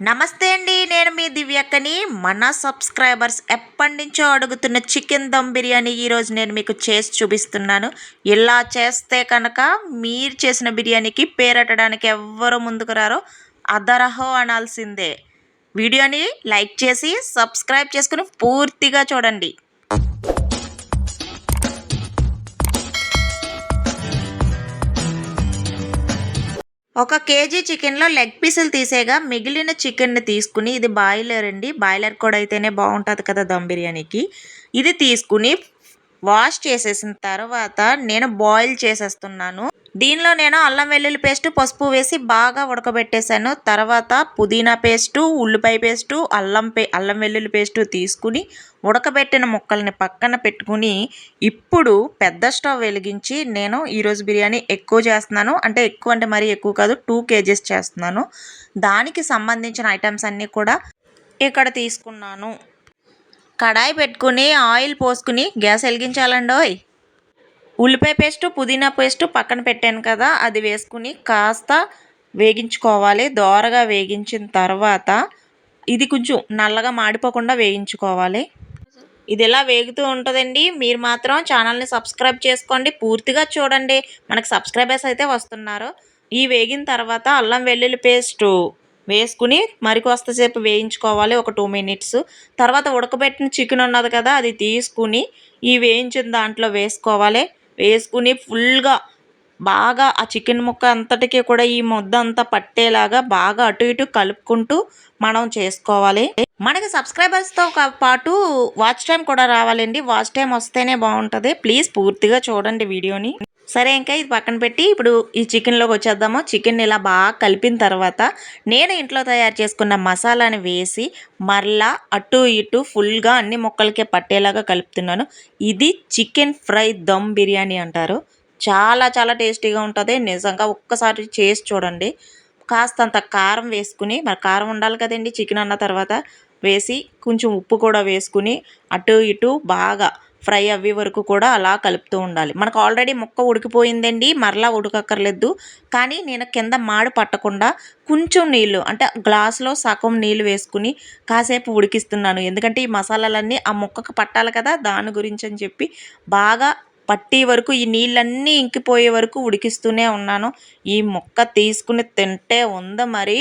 నమస్తే అండి. నేను మీ దివ్యక్కని. మన సబ్స్క్రైబర్స్ ఎప్పటినుంచో అడుగుతున్న చికెన్ దమ్ బిర్యానీ ఈరోజు నేను మీకు చేసి చూపిస్తున్నాను. ఇలా చేస్తే కనుక మీరు చేసిన బిర్యానీకి పేరట్టడానికి ఎవ్వరు ముందుకు రారో అదరహో అనాల్సిందే. వీడియోని లైక్ చేసి సబ్స్క్రైబ్ చేసుకుని పూర్తిగా చూడండి. ఒక కేజీ చికెన్లో లెగ్ పీసులు తీసేగా మిగిలిన చికెన్ని తీసుకుని, ఇది బాయిలర్ అండి, బాయిలర్ కూడా అయితేనే బాగుంటుంది కదా దమ్ బిర్యానీకి. ఇది తీసుకుని వాష్ చేసేసిన తర్వాత నేను బాయిల్ చేసేస్తున్నాను. దీనిలో నేను అల్లం వెల్లుల్లి పేస్ట్, పసుపు వేసి బాగా ఉడకబెట్టేశాను. తర్వాత పుదీనా పేస్టు, ఉల్లిపాయ పేస్టు, అల్లం వెల్లుల్లి పేస్టు తీసుకుని ఉడకబెట్టిన ముక్కల్ని పక్కన పెట్టుకుని, ఇప్పుడు పెద్ద స్టవ్ వెలిగించి నేను ఈరోజు బిర్యానీ ఎక్కువ చేస్తున్నాను. అంటే ఎక్కువ అంటే మరీ ఎక్కువ కాదు, 2 kgs చేస్తున్నాను. దానికి సంబంధించిన ఐటమ్స్ అన్నీ కూడా ఇక్కడ తీసుకున్నాను. కడాయి పెట్టుకుని ఆయిల్ పోసుకుని గ్యాస్ వెలిగించాలండోయ్. ఉల్లిపాయ పేస్టు, పుదీనా పేస్టు పక్కన పెట్టాను కదా, అది వేసుకుని కాస్త వేగించుకోవాలి. దోరగా వేగించిన తర్వాత ఇది కొంచెం నల్లగా మాడిపోకుండా వేయించుకోవాలి. ఇది ఇలా వేగుతూ ఉంటుందండి. మీరు మాత్రం ఛానల్ని సబ్స్క్రైబ్ చేసుకోండి, పూర్తిగా చూడండి. మనకు సబ్స్క్రైబర్స్ అయితే వస్తున్నారు. ఈ వేగిన తర్వాత అల్లం వెల్లుల్లి పేస్టు వేసుకుని మరికొస్తసేపు వేయించుకోవాలి, ఒక 2 minutes. తర్వాత ఉడకబెట్టిన చికెన్ ఉన్నది కదా, అది తీసుకుని ఈ వేయించిన దాంట్లో వేసుకోవాలి. వేసుకుని ఫుల్గా బాగా ఆ చికెన్ ముక్క అంతటికీ కూడా ఈ ముద్ద అంతా పట్టేలాగా బాగా అటు ఇటు కలుపుకుంటూ మనం చేసుకోవాలి. మనకి సబ్స్క్రైబర్స్తో పాటు వాచ్ టైం కూడా రావాలండి. వాచ్ టైం వస్తేనే బాగుంటుంది. ప్లీజ్ పూర్తిగా చూడండి వీడియోని. సరే, ఇంకా ఇది పక్కన పెట్టి ఇప్పుడు ఈ చికెన్లోకి వచ్చేద్దాము. చికెన్ ఇలా బాగా కలిపిన తర్వాత నేను ఇంట్లో తయారు చేసుకున్న మసాలాని వేసి మరలా అటు ఇటు ఫుల్గా అన్ని ముక్కలకే పట్టేలాగా కలుపుతున్నాను. ఇది చికెన్ ఫ్రై దమ్ బిర్యానీ అంటారు. చాలా చాలా టేస్టీగా ఉంటుంది. నిజంగా ఒక్కసారి చేసి చూడండి. కాస్తంత కారం వేసుకుని, మరి కారం ఉండాలి కదండి చికెన్ అన్న తర్వాత, వేసి కొంచెం ఉప్పు కూడా వేసుకుని అటు ఇటు బాగా ఫ్రై అవ్వే వరకు కూడా అలా కలుపుతూ ఉండాలి. మనకు ఆల్రెడీ ముక్క ఉడికిపోయిందండి, మరలా ఉడకక్కర్లేదు. కానీ నేను కింద మాడి పట్టకుండా కొంచెం నీళ్ళు, అంటే గ్లాసులో సగం నీళ్ళు వేసుకుని కాసేపు ఉడికిస్తున్నాను. ఎందుకంటే ఈ మసాలాలన్నీ ఆ ముక్కకు పట్టాలి కదా, దాని గురించి అని చెప్పి బాగా పట్టే వరకు, ఈ నీళ్ళన్నీ ఇంకిపోయే వరకు ఉడికిస్తూనే ఉన్నాను. ఈ ముక్క తీసుకుని తింటే ఉంది మరి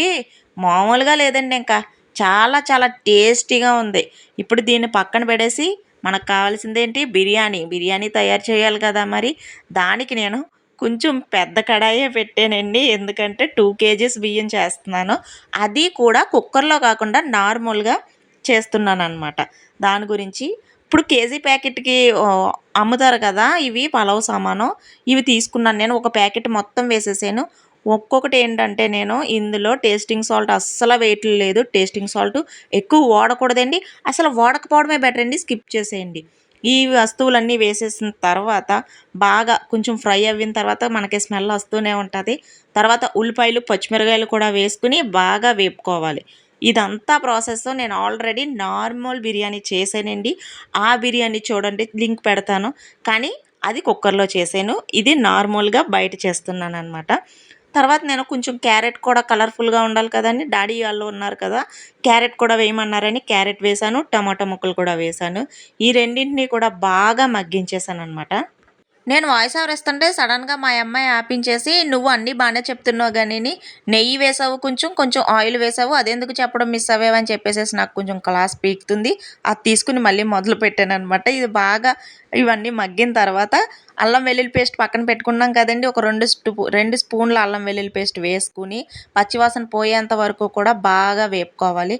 మామూలుగా లేదండి. ఇంకా చాలా చాలా టేస్టీగా ఉంది. ఇప్పుడు దీన్ని పక్కన పెడేసి మనకు కావాల్సిందేంటి, బిర్యానీ తయారు చేయాలి కదా. మరి దానికి నేను కొంచెం పెద్ద కడాయే పెట్టానండి. ఎందుకంటే 2 kgs బియ్యం చేస్తున్నాను. అది కూడా కుక్కర్లో కాకుండా నార్మల్గా చేస్తున్నాను అనమాట. దాని గురించి ఇప్పుడు కేజీ ప్యాకెట్కి అమ్ముతారు కదా, ఇవి పలావ్ సామాను, ఇవి తీసుకున్నాను నేను. ఒక ప్యాకెట్ మొత్తం వేసేసాను. ఒక్కొక్కటి ఏంటంటే నేను ఇందులో టేస్టింగ్ సాల్ట్ అస్సలు వేయట్లేదు. టేస్టింగ్ సాల్ట్ ఎక్కువ వాడకూడదండి, అసలు వాడకపోవడమే బెటర్ అండి, స్కిప్ చేసేయండి. ఈ వస్తువులన్నీ వేసేసిన తర్వాత బాగా కొంచెం ఫ్రై అయిన తర్వాత మనకి స్మెల్ వస్తూనే ఉంటుంది. తర్వాత ఉల్లిపాయలు, పచ్చిమిరకాయలు కూడా వేసుకుని బాగా వేపుకోవాలి. ఇదంతా ప్రాసెస్ నేను ఆల్రెడీ నార్మల్ బిర్యానీ చేశానండి. ఆ బిర్యానీ చూడండి, లింక్ పెడతాను. కానీ అది కుక్కర్లో చేశాను, ఇది నార్మల్గా బయట చేస్తున్నాను అనమాట. తర్వాత నేను కొంచెం క్యారెట్ కూడా కలర్ఫుల్గా ఉండాలి కదండి, డాడీ వాళ్ళు ఉన్నారు కదా, క్యారెట్ కూడా వేయమన్నారని క్యారెట్ వేసాను, టమాటా ముక్కలు కూడా వేసాను. ఈ రెండింటిని కూడా బాగా మగ్గించేసాను అనమాట. నేను వాయిస్ ఓవర్ ఇస్తుంటే సడన్గా మా అమ్మాయి ఆపించేసి, నువ్వు అన్నీ బాగానే చెప్తున్నావు కానీ నెయ్యి వేసావు, కొంచెం కొంచెం ఆయిల్ వేసావు, అదెందుకు చెప్పడం మిస్ అవ్వేవని చెప్పేసి నాకు కొంచెం క్లాస్ పీకుతుంది. అది తీసుకుని మళ్ళీ మొదలు పెట్టాను అనమాట. ఇది బాగా ఇవన్నీ మగ్గిన తర్వాత అల్లం వెల్లుల్లి పేస్ట్ పక్కన పెట్టుకున్నాం కదండి, ఒక 2 స్పూన్ల అల్లం వెల్లుల్లి పేస్ట్ వేసుకుని పచ్చివాసన పోయేంత వరకు కూడా బాగా వేపుకోవాలి.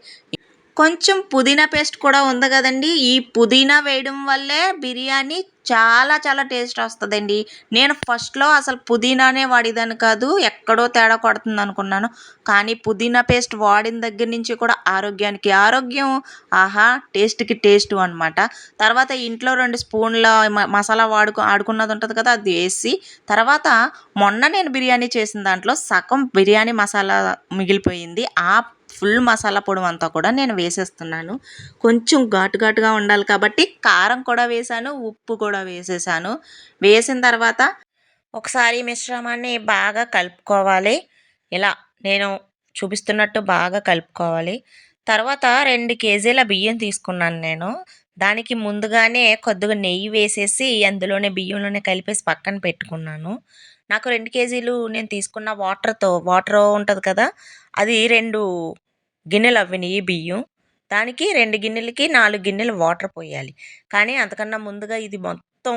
కొంచెం పుదీనా పేస్ట్ కూడా ఉంది కదండి, ఈ పుదీనా వేయడం వల్లే బిర్యానీ చాలా చాలా టేస్ట్ వస్తుందండి. నేను ఫస్ట్లో అసలు పుదీనానే వాడేదాన్ని కాదు, ఎక్కడో తేడా కొడుతుంది అనుకున్నాను. కానీ పుదీనా పేస్ట్ వాడిన దగ్గర నుంచి కూడా ఆరోగ్యానికి ఆరోగ్యం, ఆహా టేస్ట్కి టేస్ట్ అనమాట. తర్వాత ఇంట్లో 2 స్పూన్ల మసాలా ఆడుకున్నది ఉంటుంది కదా, అది వేసి తర్వాత మొన్న నేను బిర్యానీ చేసిన దాంట్లో సగం బిర్యానీ మసాలా మిగిలిపోయింది. ఆ ఫుల్ మసాలా పొడి అంతా కూడా నేను వేసేస్తున్నాను. కొంచెం ఘాటుగా ఉండాలి కాబట్టి కారం కూడా వేసాను, ఉప్పు కూడా వేసేసాను. వేసిన తర్వాత ఒకసారి మిశ్రమాన్ని బాగా కలుపుకోవాలి. ఇలా నేను చూపిస్తున్నట్టు బాగా కలుపుకోవాలి. తర్వాత 2 కేజీల బియ్యం తీసుకున్నాను నేను. దానికి ముందుగానే కొద్దిగా నెయ్యి వేసేసి అందులోనే బియ్యంలోనే కలిపేసి పక్కన పెట్టుకున్నాను. నాకు 2 కేజీలు నేను తీసుకున్న వాటర్ ఉంటది కదా! అది 2 గిన్నెలు అవ్వినియి బియ్యం. దానికి 2 గిన్నెలకి 4 గిన్నెలు వాటర్ పొయ్యాలి. కానీ అంతకన్నా ముందుగా ఇది మొత్తం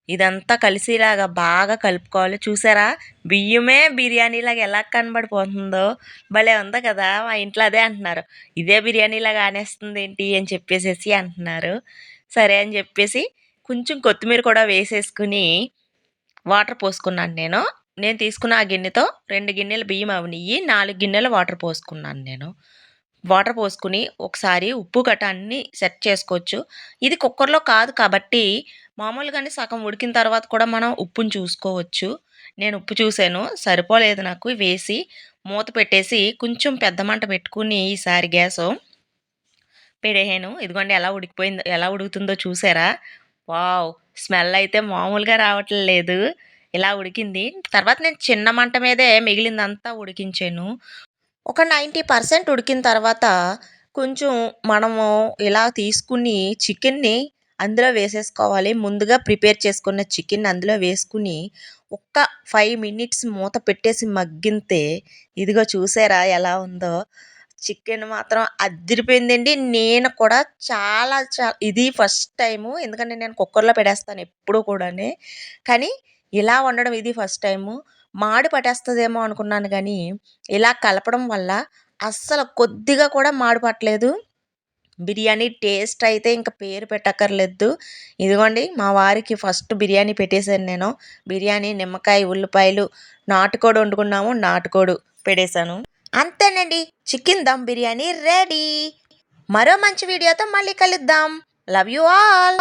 ఇదంతా కలిసేలాగా బాగా కలుపుకోవాలి. చూసారా? బియ్యమే బిర్యానీలాగా ఎలా కనబడిపోతుందో భలే ఉంది కదా! మా ఇంట్లో అదే అంటున్నారు. ఇదే బిర్యానీలాగా ఆనేస్తుందేంటి అని చెప్పేసేసి అంటున్నారు. సరే అని చెప్పేసి కొంచెం కొత్తిమీర కూడా వేసేసుకొని వాటర్ పోసుకున్నాను నేను. నేను తీసుకున్న ఆ గిన్నెతో 2 గిన్నెలు బియ్యం అవినియి. 4 గిన్నెలు వాటర్ పోసుకున్నాను నేను. వాటర్ పోసుకొని ఒకసారి ఉప్పు గట్టా అన్నీ సెట్ చేసుకోవచ్చు. ఇది కుక్కర్‌లో కాదు కాబట్టి మామూలుగానే సగం ఉడికిన తర్వాత కూడా మనం ఉప్పుని చూసుకోవచ్చు. నేను ఉప్పు చూసాను. సరిపోలేదు నాకు వేసి మూత పెట్టేసి కొంచెం పెద్ద మంట పెట్టుకొని ఈసారి గ్యాసు పెట్టేసాను. ఇదిగోండి ఎలా ఉడుకుతుందో చూసారా? వావ్! స్మెల్ అయితే మామూలుగా రావట్లేదు. ఇలా ఉడికింది. తర్వాత నేను చిన్న మంట మీదే మిగిలిందంతా ఉడికించాను. ఒక 90% ఉడికిన తర్వాత కొంచెం మనము ఇలా తీసుకుని చికెన్ని అందులో వేసేసుకోవాలి. ముందుగా ప్రిపేర్ చేసుకున్న చికెన్ అందులో వేసుకుని ఒక్క 5 మినిట్స్ మూత పెట్టేసి మగ్గితే ఇదిగో చూసారా ఎలా ఉందో? చికెన్ మాత్రం అద్దిరిపోయిందండి. నేను కూడా ఇది ఫస్ట్ టైము. ఎందుకంటే నేను కుక్కర్‌లో పెట్టేస్తాను ఎప్పుడు కూడాని. కానీ ఇలా వండడం ఇది ఫస్ట్ టైము. మాడి పట్టేస్తదేమో అనుకున్నాను గానీ, ఇలా కలపడం వల్ల అస్సలు కొద్దిగా కూడా మాడి పట్టలేదు. బిర్యానీ టేస్ట్ అయితే ఇంక పేరు పెట్టక్కర్లేదు. ఇదిగోండి మా వారికి ఫస్ట్ బిర్యానీ పెట్టేసాను నేను. బిర్యానీ, నిమ్మకాయ, ఉల్లిపాయలు, నాటుకోడి వండుకున్నాము. నాటుకోడి పెట్టేసాను. అంతేనండి. Chicken dum biryani ready. మరో మంచి వీడియోతో మళ్ళీ కలుద్దాం. Love you all.